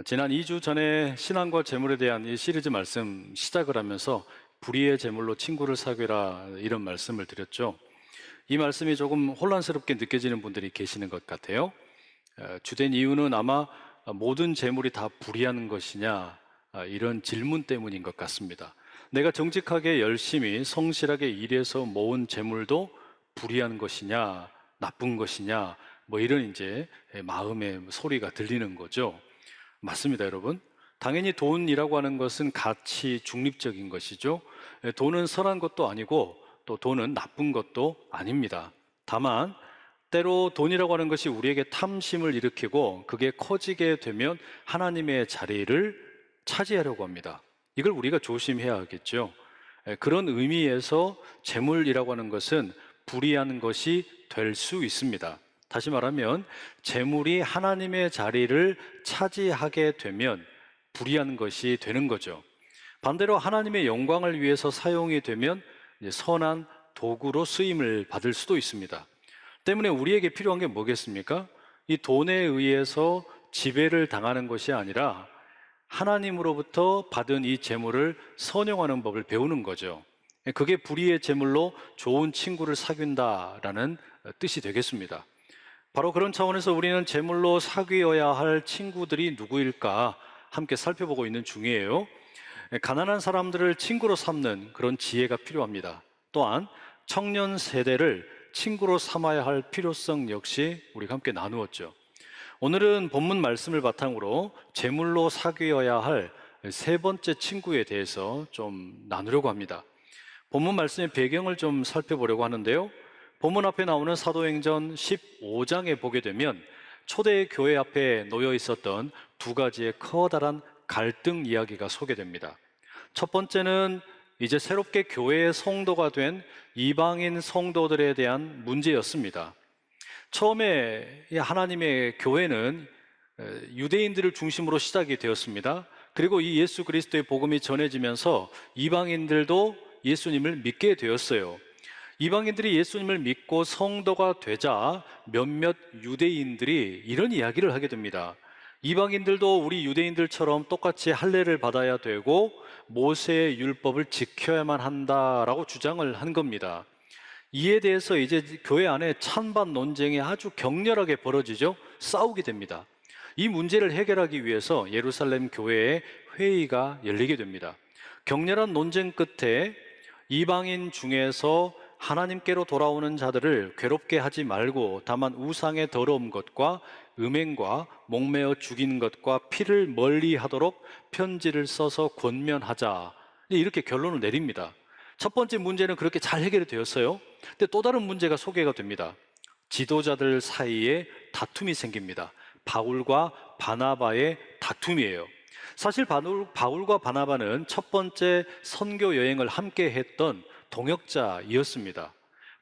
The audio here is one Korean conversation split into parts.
지난 2주 전에 신앙과 재물에 대한 이 시리즈 말씀 시작을 하면서 불의의 재물로 친구를 사귀라 이런 말씀을 드렸죠. 이 말씀이 조금 혼란스럽게 느껴지는 분들이 계시는 것 같아요. 주된 이유는 아마 모든 재물이 다 불의한 것이냐 이런 질문 때문인 것 같습니다. 내가 정직하게 열심히 성실하게 일해서 모은 재물도 불의한 것이냐 나쁜 것이냐 뭐 이런 이제 마음의 소리가 들리는 거죠. 맞습니다, 여러분. 당연히 돈이라고 하는 것은 가치 중립적인 것이죠. 돈은 선한 것도 아니고 또 돈은 나쁜 것도 아닙니다. 다만 때로 돈이라고 하는 것이 우리에게 탐심을 일으키고 그게 커지게 되면 하나님의 자리를 차지하려고 합니다. 이걸 우리가 조심해야 하겠죠. 그런 의미에서 재물이라고 하는 것은 불의한 것이 될 수 있습니다. 다시 말하면 재물이 하나님의 자리를 차지하게 되면 불의한 것이 되는 거죠. 반대로 하나님의 영광을 위해서 사용이 되면 선한 도구로 쓰임을 받을 수도 있습니다. 때문에 우리에게 필요한 게 뭐겠습니까? 이 돈에 의해서 지배를 당하는 것이 아니라 하나님으로부터 받은 이 재물을 선용하는 법을 배우는 거죠. 그게 불의의 재물로 좋은 친구를 사귄다라는 뜻이 되겠습니다. 바로 그런 차원에서 우리는 재물로 사귀어야 할 친구들이 누구일까 함께 살펴보고 있는 중이에요. 가난한 사람들을 친구로 삼는 그런 지혜가 필요합니다. 또한 청년 세대를 친구로 삼아야 할 필요성 역시 우리가 함께 나누었죠. 오늘은 본문 말씀을 바탕으로 재물로 사귀어야 할 세 번째 친구에 대해서 좀 나누려고 합니다. 본문 말씀의 배경을 좀 살펴보려고 하는데요. 본문 앞에 나오는 사도행전 15장에 보게 되면 초대 교회 앞에 놓여 있었던 두 가지의 커다란 갈등 이야기가 소개됩니다. 첫 번째는 이제 새롭게 교회의 성도가 된 이방인 성도들에 대한 문제였습니다. 처음에 하나님의 교회는 유대인들을 중심으로 시작이 되었습니다. 그리고 이 예수 그리스도의 복음이 전해지면서 이방인들도 예수님을 믿게 되었어요. 이방인들이 예수님을 믿고 성도가 되자 몇몇 유대인들이 이런 이야기를 하게 됩니다. 이방인들도 우리 유대인들처럼 똑같이 할례를 받아야 되고 모세의 율법을 지켜야만 한다라고 주장을 한 겁니다. 이에 대해서 이제 교회 안에 찬반 논쟁이 아주 격렬하게 벌어지죠. 싸우게 됩니다. 이 문제를 해결하기 위해서 예루살렘 교회에 회의가 열리게 됩니다. 격렬한 논쟁 끝에 이방인 중에서 하나님께로 돌아오는 자들을 괴롭게 하지 말고 다만 우상의 더러운 것과 음행과 목매어 죽인 것과 피를 멀리 하도록 편지를 써서 권면하자, 이렇게 결론을 내립니다. 첫 번째 문제는 그렇게 잘 해결이 되었어요. 근데 또 다른 문제가 소개가 됩니다. 지도자들 사이에 다툼이 생깁니다. 바울과 바나바의 다툼이에요. 사실 바울과 바나바는 첫 번째 선교 여행을 함께 했던 동역자이었습니다.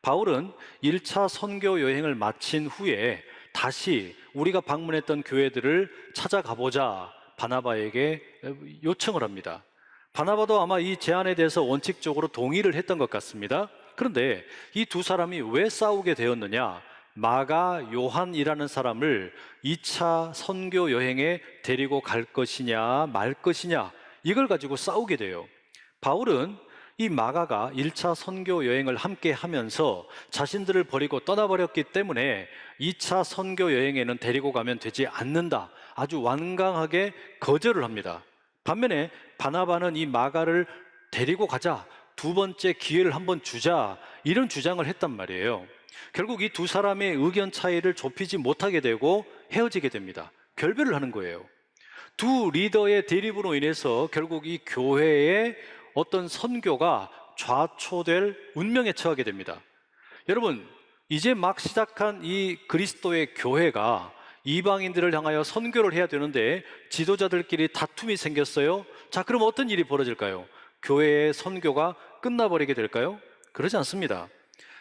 바울은 1차 선교 여행을 마친 후에 다시 우리가 방문했던 교회들을 찾아가보자 바나바에게 요청을 합니다. 바나바도 아마 이 제안에 대해서 원칙적으로 동의를 했던 것 같습니다. 그런데 이 두 사람이 왜 싸우게 되었느냐? 마가 요한이라는 사람을 2차 선교 여행에 데리고 갈 것이냐 말 것이냐, 이걸 가지고 싸우게 돼요. 바울은 이 마가가 1차 선교 여행을 함께 하면서 자신들을 버리고 떠나버렸기 때문에 2차 선교 여행에는 데리고 가면 되지 않는다, 아주 완강하게 거절을 합니다. 반면에 바나바는 이 마가를 데리고 가자, 두 번째 기회를 한번 주자, 이런 주장을 했단 말이에요. 결국 이 두 사람의 의견 차이를 좁히지 못하게 되고 헤어지게 됩니다. 결별을 하는 거예요. 두 리더의 대립으로 인해서 결국 이 교회의 어떤 선교가 좌초될 운명에 처하게 됩니다. 여러분, 이제 막 시작한 이 그리스도의 교회가 이방인들을 향하여 선교를 해야 되는데 지도자들끼리 다툼이 생겼어요. 자, 그럼 어떤 일이 벌어질까요? 교회의 선교가 끝나버리게 될까요? 그러지 않습니다.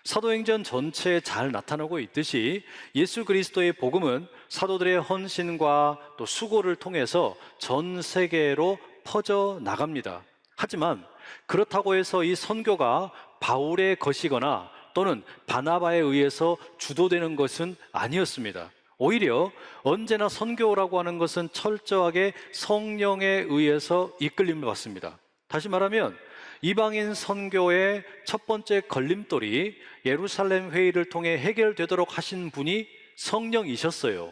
사도행전 전체에 잘 나타나고 있듯이 예수 그리스도의 복음은 사도들의 헌신과 또 수고를 통해서 전 세계로 퍼져 나갑니다. 하지만 그렇다고 해서 이 선교가 바울의 것이거나 또는 바나바에 의해서 주도되는 것은 아니었습니다. 오히려 언제나 선교라고 하는 것은 철저하게 성령에 의해서 이끌림을 받습니다. 다시 말하면 이방인 선교의 첫 번째 걸림돌이 예루살렘 회의를 통해 해결되도록 하신 분이 성령이셨어요.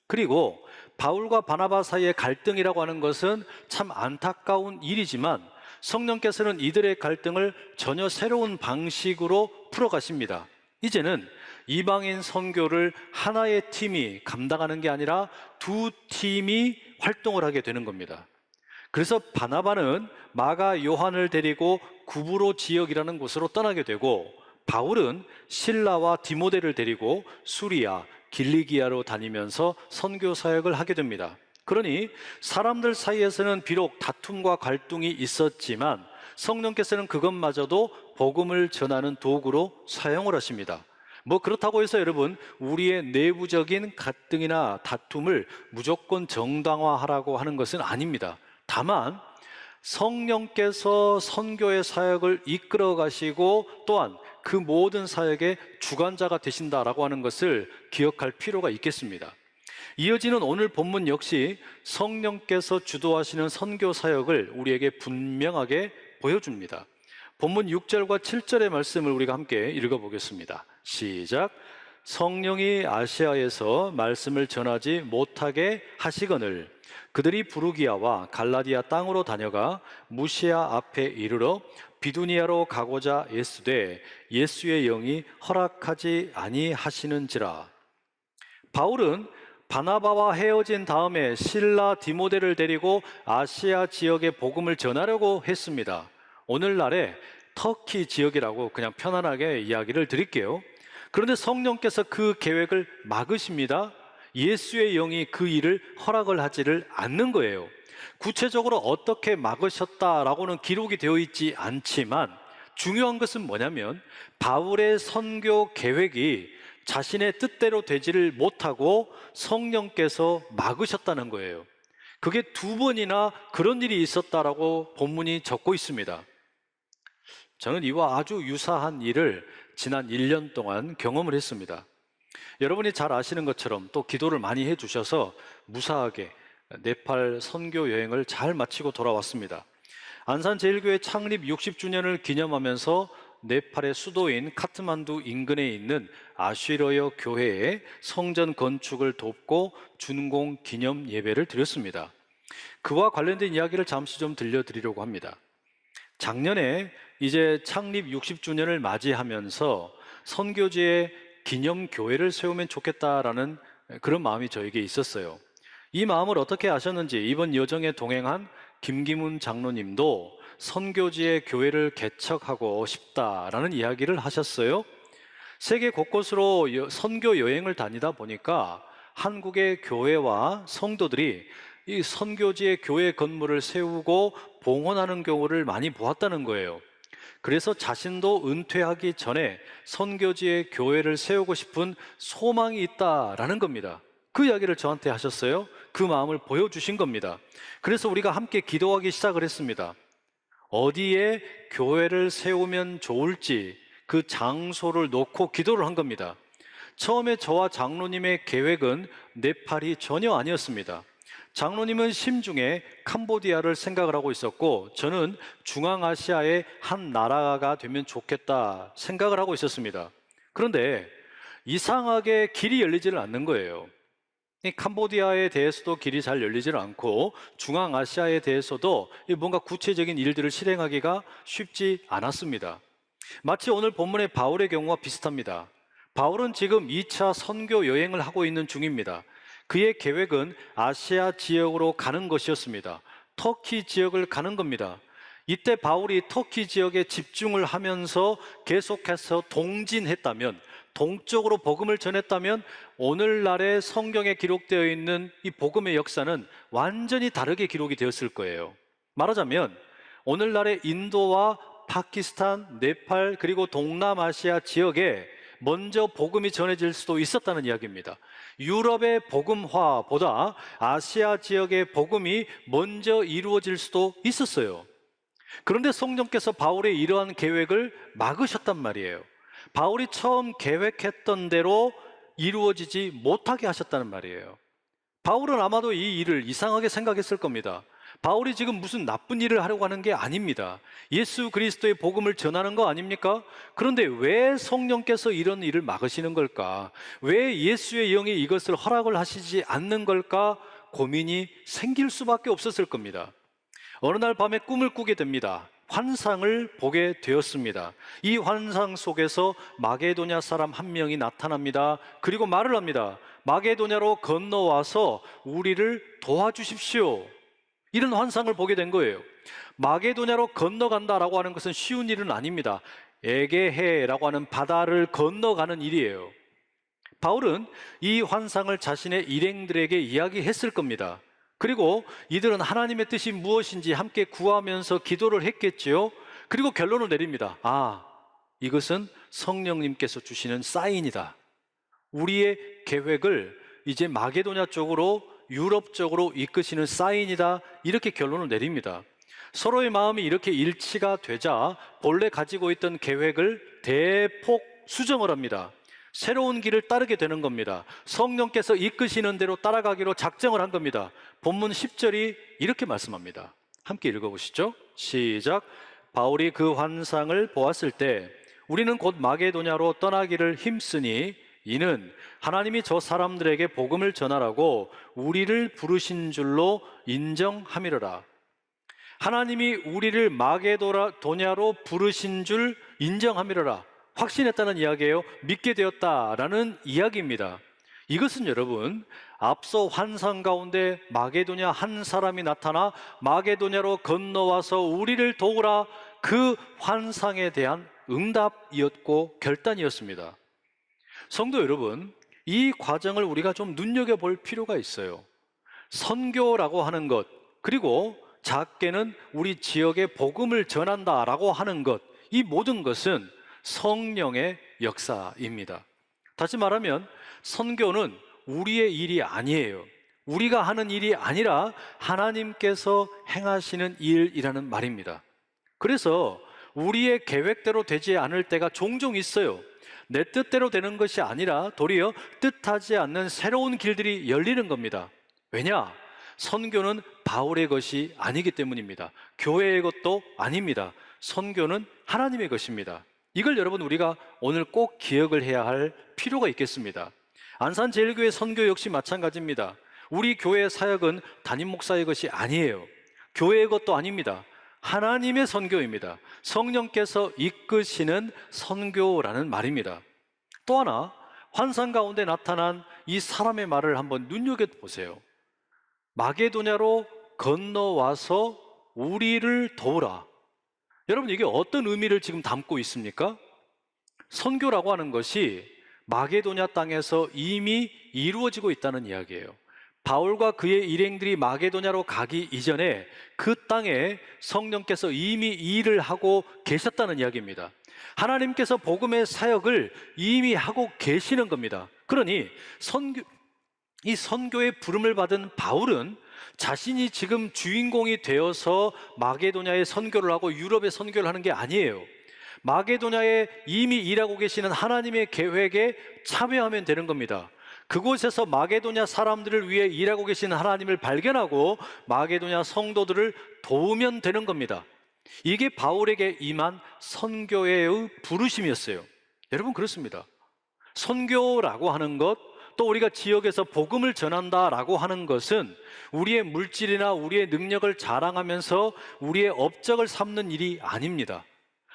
그리고 바울과 바나바 사이의 갈등이라고 하는 것은 참 안타까운 일이지만 성령께서는 이들의 갈등을 전혀 새로운 방식으로 풀어가십니다. 이제는 이방인 선교를 하나의 팀이 감당하는 게 아니라 두 팀이 활동을 하게 되는 겁니다. 그래서 바나바는 마가 요한을 데리고 구브로 지역이라는 곳으로 떠나게 되고, 바울은 실라와 디모데를 데리고 수리아, 길리기아로 다니면서 선교 사역을 하게 됩니다. 그러니 사람들 사이에서는 비록 다툼과 갈등이 있었지만 성령께서는 그것마저도 복음을 전하는 도구로 사용을 하십니다. 그렇다고 해서 여러분, 우리의 내부적인 갈등이나 다툼을 무조건 정당화하라고 하는 것은 아닙니다. 다만 성령께서 선교의 사역을 이끌어 가시고 또한 그 모든 사역의 주관자가 되신다라고 하는 것을 기억할 필요가 있겠습니다. 이어지는 오늘 본문 역시 성령께서 주도하시는 선교 사역을 우리에게 분명하게 보여줍니다. 본문 6절과 7절의 말씀을 우리가 함께 읽어보겠습니다. 시작. 성령이 아시아에서 말씀을 전하지 못하게 하시거늘 그들이 부르기아와 갈라디아 땅으로 다녀가 무시아 앞에 이르러 비두니아로 가고자 애쓰되 예수의 영이 허락하지 아니하시는지라. 바울은 바나바와 헤어진 다음에 실라, 디모데를 데리고 아시아 지역의 복음을 전하려고 했습니다. 오늘날의 터키 지역이라고 그냥 편안하게 이야기를 드릴게요. 그런데 성령께서 그 계획을 막으십니다. 예수의 영이 그 일을 허락을 하지를 않는 거예요. 구체적으로 어떻게 막으셨다라고는 기록이 되어 있지 않지만 중요한 것은 뭐냐면 바울의 선교 계획이 자신의 뜻대로 되지를 못하고 성령께서 막으셨다는 거예요. 그게 두 번이나 그런 일이 있었다라고 본문이 적고 있습니다. 저는 이와 아주 유사한 일을 지난 1년 동안 경험을 했습니다. 여러분이 잘 아시는 것처럼 또 기도를 많이 해주셔서 무사하게 네팔 선교 여행을 잘 마치고 돌아왔습니다. 안산제일교회 창립 60주년을 기념하면서 네팔의 수도인 카트만두 인근에 있는 아쉬러여 교회에 성전 건축을 돕고 준공 기념 예배를 드렸습니다. 그와 관련된 이야기를 잠시 좀 들려드리려고 합니다. 작년에 이제 창립 60주년을 맞이하면서 선교지에 기념 교회를 세우면 좋겠다라는 그런 마음이 저에게 있었어요. 이 마음을 어떻게 아셨는지 이번 여정에 동행한 김기문 장로님도 선교지에 교회를 개척하고 싶다라는 이야기를 하셨어요. 세계 곳곳으로 선교 여행을 다니다 보니까 한국의 교회와 성도들이 이 선교지에 교회 건물을 세우고 봉헌하는 경우를 많이 보았다는 거예요. 그래서 자신도 은퇴하기 전에 선교지에 교회를 세우고 싶은 소망이 있다라는 겁니다. 그 이야기를 저한테 하셨어요. 그 마음을 보여주신 겁니다. 그래서 우리가 함께 기도하기 시작을 했습니다. 어디에 교회를 세우면 좋을지 그 장소를 놓고 기도를 한 겁니다. 처음에 저와 장로님의 계획은 네팔이 전혀 아니었습니다. 장로님은 심중에 캄보디아를 생각을 하고 있었고 저는 중앙아시아의 한 나라가 되면 좋겠다 생각을 하고 있었습니다. 그런데 이상하게 길이 열리지를 않는 거예요. 이 캄보디아에 대해서도 길이 잘 열리지를 않고 중앙아시아에 대해서도 뭔가 구체적인 일들을 실행하기가 쉽지 않았습니다. 마치 오늘 본문의 바울의 경우와 비슷합니다. 바울은 지금 2차 선교 여행을 하고 있는 중입니다. 그의 계획은 아시아 지역으로 가는 것이었습니다. 터키 지역을 가는 겁니다. 이때 바울이 터키 지역에 집중을 하면서 계속해서 동진했다면, 동쪽으로 복음을 전했다면 오늘날의 성경에 기록되어 있는 이 복음의 역사는 완전히 다르게 기록이 되었을 거예요. 말하자면 오늘날의 인도와 파키스탄, 네팔 그리고 동남아시아 지역에 먼저 복음이 전해질 수도 있었다는 이야기입니다. 유럽의 복음화보다 아시아 지역의 복음이 먼저 이루어질 수도 있었어요. 그런데 성령께서 바울의 이러한 계획을 막으셨단 말이에요. 바울이 처음 계획했던 대로 이루어지지 못하게 하셨다는 말이에요. 바울은 아마도 이 일을 이상하게 생각했을 겁니다. 바울이 지금 무슨 나쁜 일을 하려고 하는 게 아닙니다. 예수 그리스도의 복음을 전하는 거 아닙니까? 그런데 왜 성령께서 이런 일을 막으시는 걸까? 왜 예수의 영이 이것을 허락을 하시지 않는 걸까? 고민이 생길 수밖에 없었을 겁니다. 어느 날 밤에 꿈을 꾸게 됩니다. 환상을 보게 되었습니다. 이 환상 속에서 마게도냐 사람 한 명이 나타납니다. 그리고 말을 합니다. 마게도냐로 건너와서 우리를 도와주십시오. 이런 환상을 보게 된 거예요. 마게도냐로 건너간다라고 하는 것은 쉬운 일은 아닙니다. 에게해라고 하는 바다를 건너가는 일이에요. 바울은 이 환상을 자신의 일행들에게 이야기했을 겁니다. 그리고 이들은 하나님의 뜻이 무엇인지 함께 구하면서 기도를 했겠지요. 그리고 결론을 내립니다. 이것은 성령님께서 주시는 사인이다. 우리의 계획을 이제 마게도냐 쪽으로, 유럽 쪽으로 이끄시는 사인이다. 이렇게 결론을 내립니다. 서로의 마음이 이렇게 일치가 되자 본래 가지고 있던 계획을 대폭 수정을 합니다. 새로운 길을 따르게 되는 겁니다. 성령께서 이끄시는 대로 따라가기로 작정을 한 겁니다. 본문 10절이 이렇게 말씀합니다. 함께 읽어보시죠. 시작. 바울이 그 환상을 보았을 때 우리는 곧 마게도냐로 떠나기를 힘쓰니 이는 하나님이 저 사람들에게 복음을 전하라고 우리를 부르신 줄로 인정함이로라. 하나님이 우리를 마게도냐로 부르신 줄 인정함이로라. 확신했다는 이야기예요. 믿게 되었다라는 이야기입니다. 이것은 여러분, 앞서 환상 가운데 마게도냐 한 사람이 나타나 마게도냐로 건너와서 우리를 도우라, 그 환상에 대한 응답이었고 결단이었습니다. 성도 여러분, 이 과정을 우리가 좀 눈여겨볼 필요가 있어요. 선교라고 하는 것, 그리고 작게는 우리 지역에 복음을 전한다라고 하는 것, 이 모든 것은 성령의 역사입니다. 다시 말하면 선교는 우리의 일이 아니에요. 우리가 하는 일이 아니라 하나님께서 행하시는 일이라는 말입니다. 그래서 우리의 계획대로 되지 않을 때가 종종 있어요. 내 뜻대로 되는 것이 아니라 도리어 뜻하지 않는 새로운 길들이 열리는 겁니다. 왜냐? 선교는 바울의 것이 아니기 때문입니다. 교회의 것도 아닙니다. 선교는 하나님의 것입니다. 이걸 여러분 우리가 오늘 꼭 기억을 해야 할 필요가 있겠습니다. 안산제일교회 선교 역시 마찬가지입니다. 우리 교회의 사역은 담임 목사의 것이 아니에요. 교회의 것도 아닙니다. 하나님의 선교입니다. 성령께서 이끄시는 선교라는 말입니다. 또 하나, 환상 가운데 나타난 이 사람의 말을 한번 눈여겨보세요. 마게도냐로 건너와서 우리를 도우라. 여러분, 이게 어떤 의미를 지금 담고 있습니까? 선교라고 하는 것이 마게도냐 땅에서 이미 이루어지고 있다는 이야기예요. 바울과 그의 일행들이 마게도냐로 가기 이전에 그 땅에 성령께서 이미 일을 하고 계셨다는 이야기입니다. 하나님께서 복음의 사역을 이미 하고 계시는 겁니다. 그러니 이 선교의 부름을 받은 바울은 자신이 지금 주인공이 되어서 마게도냐의 선교를 하고 유럽의 선교를 하는 게 아니에요. 마게도냐에 이미 일하고 계시는 하나님의 계획에 참여하면 되는 겁니다. 그곳에서 마게도냐 사람들을 위해 일하고 계시는 하나님을 발견하고 마게도냐 성도들을 도우면 되는 겁니다. 이게 바울에게 임한 선교의 부르심이었어요. 여러분, 그렇습니다. 선교라고 하는 것, 또 우리가 지역에서 복음을 전한다라고 하는 것은 우리의 물질이나 우리의 능력을 자랑하면서 우리의 업적을 삼는 일이 아닙니다.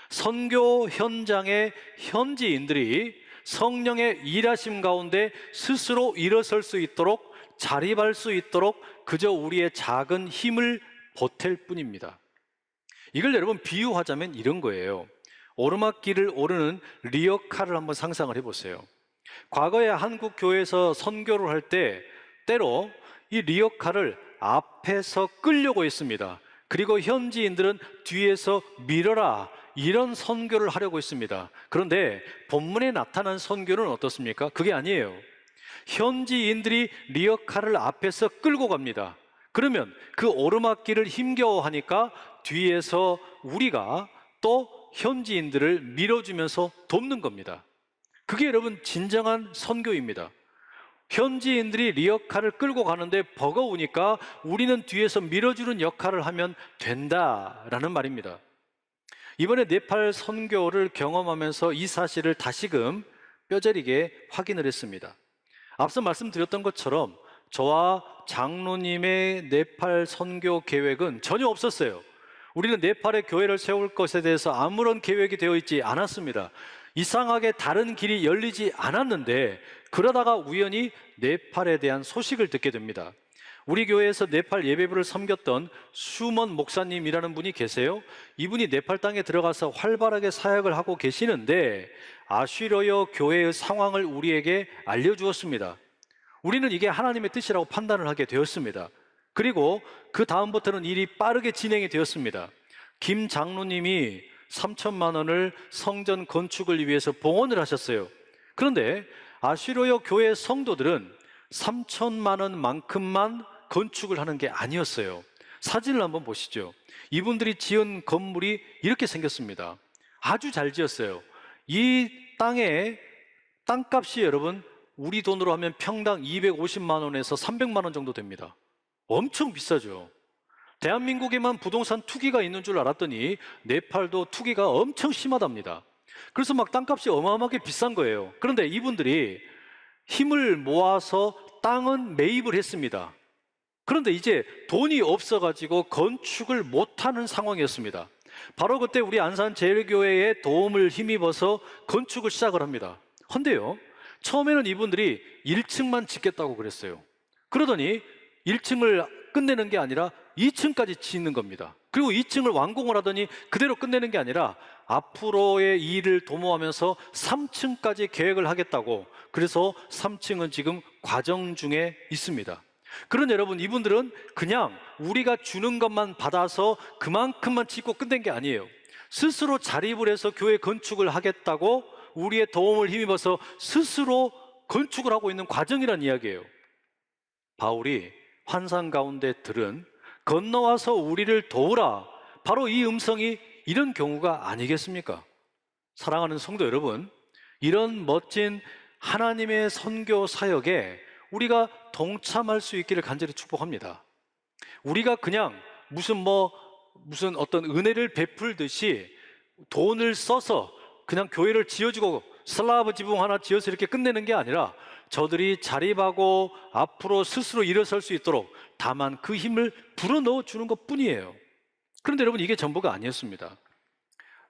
선교 현장의 현지인들이 성령의 일하심 가운데 스스로 일어설 수 있도록, 자립할 수 있도록 그저 우리의 작은 힘을 보탤 뿐입니다. 이걸 여러분 비유하자면 이런 거예요. 오르막길을 오르는 리어카를 한번 상상을 해보세요. 과거에 한국 교회에서 선교를 할 때 때로 이 리어카를 앞에서 끌려고 했습니다. 그리고 현지인들은 뒤에서 밀어라, 이런 선교를 하려고 했습니다. 그런데 본문에 나타난 선교는 어떻습니까? 그게 아니에요. 현지인들이 리어카를 앞에서 끌고 갑니다. 그러면 그 오르막길을 힘겨워하니까 뒤에서 우리가 또 현지인들을 밀어주면서 돕는 겁니다. 그게 여러분 진정한 선교입니다. 현지인들이 리어카를 끌고 가는데 버거우니까 우리는 뒤에서 밀어주는 역할을 하면 된다라는 말입니다. 이번에 네팔 선교를 경험하면서 이 사실을 다시금 뼈저리게 확인을 했습니다. 앞서 말씀드렸던 것처럼 저와 장로님의 네팔 선교 계획은 전혀 없었어요. 우리는 네팔에 교회를 세울 것에 대해서 아무런 계획이 되어 있지 않았습니다. 이상하게 다른 길이 열리지 않았는데 그러다가 우연히 네팔에 대한 소식을 듣게 됩니다. 우리 교회에서 네팔 예배부를 섬겼던 슈먼 목사님이라는 분이 계세요. 이분이 네팔 땅에 들어가서 활발하게 사역을 하고 계시는데 아쉬러여 교회의 상황을 우리에게 알려주었습니다. 우리는 이게 하나님의 뜻이라고 판단을 하게 되었습니다. 그리고 그 다음부터는 일이 빠르게 진행이 되었습니다. 김 장로님이 3천만 원을 성전 건축을 위해서 봉헌을 하셨어요. 그런데 아쉬러여 교회 성도들은 3천만 원만큼만 건축을 하는 게 아니었어요. 사진을 한번 보시죠. 이분들이 지은 건물이 이렇게 생겼습니다. 아주 잘 지었어요. 이 땅의 땅값이 여러분 우리 돈으로 하면 평당 250만 원에서 300만 원 정도 됩니다. 엄청 비싸죠. 대한민국에만 부동산 투기가 있는 줄 알았더니 네팔도 투기가 엄청 심하답니다. 그래서 막 땅값이 어마어마하게 비싼 거예요. 그런데 이분들이 힘을 모아서 땅은 매입을 했습니다. 그런데 이제 돈이 없어가지고 건축을 못하는 상황이었습니다. 바로 그때 우리 안산제일교회의 도움을 힘입어서 건축을 시작을 합니다. 헌데요, 처음에는 이분들이 1층만 짓겠다고 그랬어요. 그러더니 1층을 끝내는 게 아니라 2층까지 짓는 겁니다. 그리고 2층을 완공을 하더니 그대로 끝내는 게 아니라 앞으로의 일을 도모하면서 3층까지 계획을 하겠다고, 그래서 3층은 지금 과정 중에 있습니다. 그런 여러분, 이분들은 그냥 우리가 주는 것만 받아서 그만큼만 짓고 끝낸 게 아니에요. 스스로 자립을 해서 교회 건축을 하겠다고 우리의 도움을 힘입어서 스스로 건축을 하고 있는 과정이란 이야기예요. 바울이 환상 가운데 들은 건너와서 우리를 도우라, 바로 이 음성이 이런 경우가 아니겠습니까? 사랑하는 성도 여러분, 이런 멋진 하나님의 선교 사역에 우리가 동참할 수 있기를 간절히 축복합니다. 우리가 그냥 무슨 어떤 은혜를 베풀듯이 돈을 써서 그냥 교회를 지어주고 슬라브 지붕 하나 지어서 이렇게 끝내는 게 아니라 저들이 자립하고 앞으로 스스로 일어설 수 있도록 다만 그 힘을 불어넣어 주는 것 뿐이에요. 그런데 여러분, 이게 전부가 아니었습니다.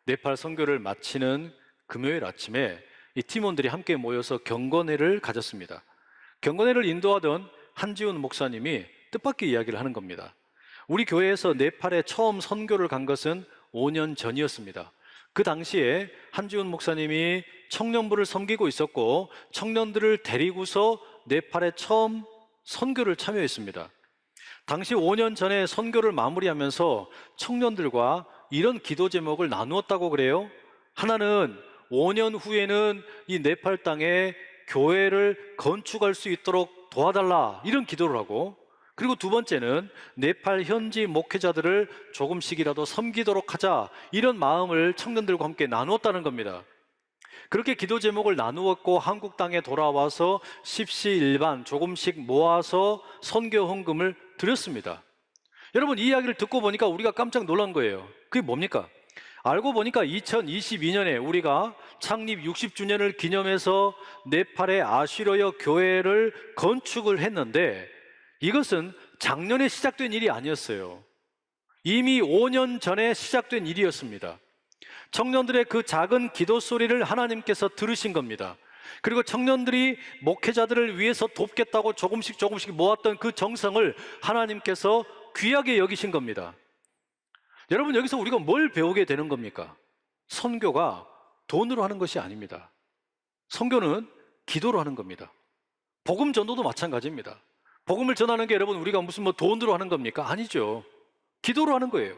네팔 선교를 마치는 금요일 아침에 이 팀원들이 함께 모여서 경건회를 가졌습니다. 경건회를 인도하던 한지훈 목사님이 뜻밖의 이야기를 하는 겁니다. 우리 교회에서 네팔에 처음 선교를 간 것은 5년 전이었습니다. 그 당시에 한지훈 목사님이 청년부를 섬기고 있었고 청년들을 데리고서 네팔에 처음 선교를 참여했습니다. 당시 5년 전에 선교를 마무리하면서 청년들과 이런 기도 제목을 나누었다고 그래요. 하나는 5년 후에는 이 네팔 땅에 교회를 건축할 수 있도록 도와달라, 이런 기도를 하고, 그리고 두 번째는 네팔 현지 목회자들을 조금씩이라도 섬기도록 하자, 이런 마음을 청년들과 함께 나누었다는 겁니다. 그렇게 기도 제목을 나누었고 한국 땅에 돌아와서 십시일반 조금씩 모아서 선교 헌금을 드렸습니다. 여러분, 이 이야기를 듣고 보니까 우리가 깜짝 놀란 거예요. 그게 뭡니까? 알고 보니까 2022년에 우리가 창립 60주년을 기념해서 네팔의 아쉬러여 교회를 건축을 했는데 이것은 작년에 시작된 일이 아니었어요. 이미 5년 전에 시작된 일이었습니다. 청년들의 그 작은 기도 소리를 하나님께서 들으신 겁니다. 그리고 청년들이 목회자들을 위해서 돕겠다고 조금씩 모았던 그 정성을 하나님께서 귀하게 여기신 겁니다. 여러분, 여기서 우리가 뭘 배우게 되는 겁니까? 선교가 돈으로 하는 것이 아닙니다. 선교는 기도로 하는 겁니다. 복음 전도도 마찬가지입니다. 복음을 전하는 게 여러분 우리가 무슨 돈으로 하는 겁니까? 아니죠. 기도로 하는 거예요.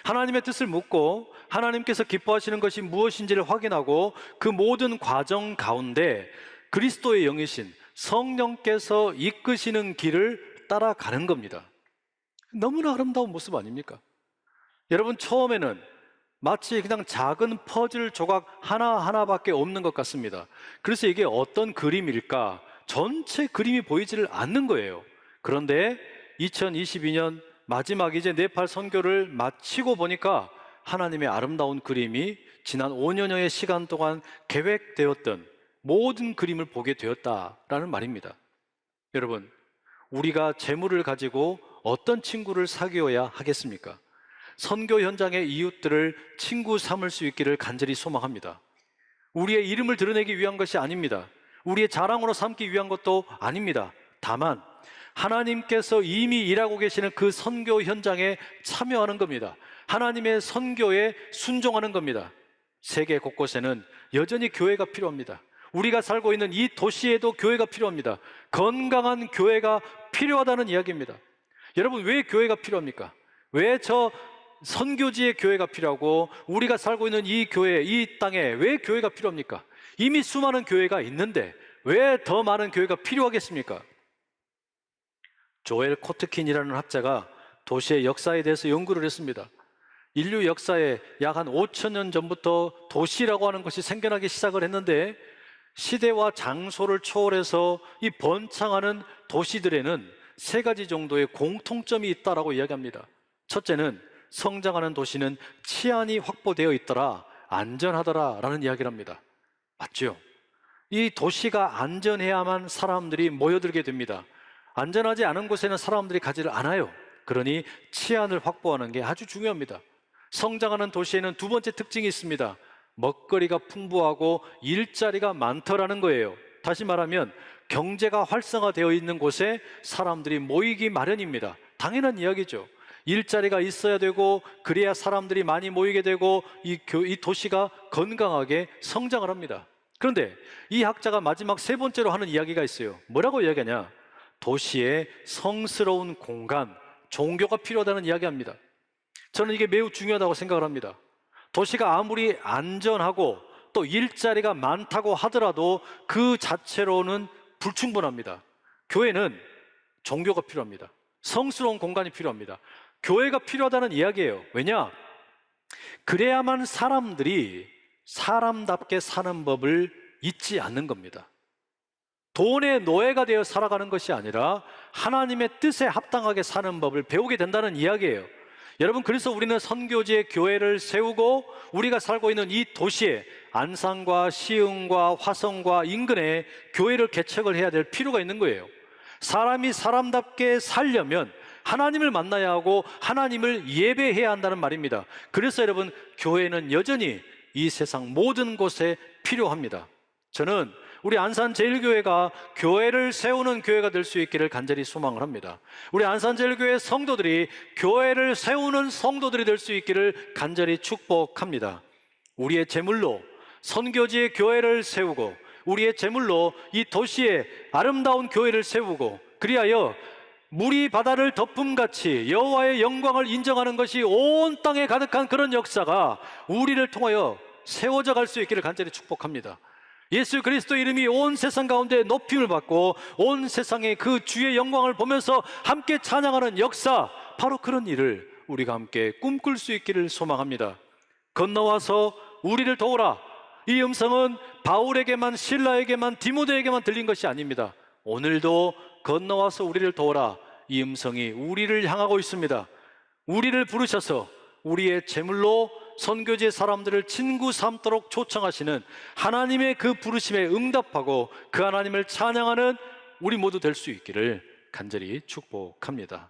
하나님의 뜻을 묻고 하나님께서 기뻐하시는 것이 무엇인지를 확인하고 그 모든 과정 가운데 그리스도의 영이신 성령께서 이끄시는 길을 따라가는 겁니다. 너무나 아름다운 모습 아닙니까? 여러분, 처음에는 마치 그냥 작은 퍼즐 조각 하나하나밖에 없는 것 같습니다. 그래서 이게 어떤 그림일까? 전체 그림이 보이지를 않는 거예요. 그런데 2022년 마지막 이제 네팔 선교를 마치고 보니까 하나님의 아름다운 그림이 지난 5년여의 시간 동안 계획되었던 모든 그림을 보게 되었다라는 말입니다. 여러분, 우리가 재물을 가지고 어떤 친구를 사귀어야 하겠습니까? 선교 현장의 이웃들을 친구 삼을 수 있기를 간절히 소망합니다. 우리의 이름을 드러내기 위한 것이 아닙니다. 우리의 자랑으로 삼기 위한 것도 아닙니다. 다만 하나님께서 이미 일하고 계시는 그 선교 현장에 참여하는 겁니다. 하나님의 선교에 순종하는 겁니다. 세계 곳곳에는 여전히 교회가 필요합니다. 우리가 살고 있는 이 도시에도 교회가 필요합니다. 건강한 교회가 필요하다는 이야기입니다. 여러분, 왜 교회가 필요합니까? 왜 저 선교지의 교회가 필요하고 우리가 살고 있는 이 교회, 이 땅에 왜 교회가 필요합니까? 이미 수많은 교회가 있는데 왜 더 많은 교회가 필요하겠습니까? 조엘 코트킨이라는 학자가 도시의 역사에 대해서 연구를 했습니다. 인류 역사에 약 한 5천 년 전부터 도시라고 하는 것이 생겨나기 시작을 했는데 시대와 장소를 초월해서 이 번창하는 도시들에는 세 가지 정도의 공통점이 있다라고 이야기합니다. 첫째는 성장하는 도시는 치안이 확보되어 있더라, 안전하더라 라는 이야기를 합니다. 맞죠? 이 도시가 안전해야만 사람들이 모여들게 됩니다. 안전하지 않은 곳에는 사람들이 가지를 않아요. 그러니 치안을 확보하는 게 아주 중요합니다. 성장하는 도시에는 두 번째 특징이 있습니다. 먹거리가 풍부하고 일자리가 많더라는 거예요. 다시 말하면 경제가 활성화되어 있는 곳에 사람들이 모이기 마련입니다. 당연한 이야기죠. 일자리가 있어야 되고 그래야 사람들이 많이 모이게 되고 이 도시가 건강하게 성장을 합니다. 그런데 이 학자가 마지막 세 번째로 하는 이야기가 있어요. 뭐라고 이야기하냐? 도시에 성스러운 공간, 종교가 필요하다는 이야기합니다. 저는 이게 매우 중요하다고 생각을 합니다. 도시가 아무리 안전하고 또 일자리가 많다고 하더라도 그 자체로는 불충분합니다. 교회는 종교가 필요합니다. 성스러운 공간이 필요합니다. 교회가 필요하다는 이야기예요. 왜냐? 그래야만 사람들이 사람답게 사는 법을 잊지 않는 겁니다. 돈의 노예가 되어 살아가는 것이 아니라 하나님의 뜻에 합당하게 사는 법을 배우게 된다는 이야기예요. 여러분, 그래서 우리는 선교지에 교회를 세우고 우리가 살고 있는 이 도시에 안산과 시흥과 화성과 인근에 교회를 개척을 해야 될 필요가 있는 거예요. 사람이 사람답게 살려면 하나님을 만나야 하고 하나님을 예배해야 한다는 말입니다. 그래서 여러분, 교회는 여전히 이 세상 모든 곳에 필요합니다. 저는 우리 안산제일교회가 교회를 세우는 교회가 될 수 있기를 간절히 소망을 합니다. 우리 안산제일교회 성도들이 교회를 세우는 성도들이 될 수 있기를 간절히 축복합니다. 우리의 제물로 선교지의 교회를 세우고 우리의 제물로 이 도시에 아름다운 교회를 세우고 그리하여 물이 바다를 덮음같이 여호와의 영광을 인정하는 것이 온 땅에 가득한 그런 역사가 우리를 통하여 세워져 갈 수 있기를 간절히 축복합니다. 예수 그리스도 이름이 온 세상 가운데 높임을 받고 온 세상에 그 주의 영광을 보면서 함께 찬양하는 역사, 바로 그런 일을 우리가 함께 꿈꿀 수 있기를 소망합니다. 건너와서 우리를 도우라. 이 음성은 바울에게만, 실라에게만, 디모데에게만 들린 것이 아닙니다. 오늘도 건너와서 우리를 도우라. 이 음성이 우리를 향하고 있습니다. 우리를 부르셔서 우리의 제물로 선교지의 사람들을 친구 삼도록 초청하시는 하나님의 그 부르심에 응답하고 그 하나님을 찬양하는 우리 모두 될 수 있기를 간절히 축복합니다.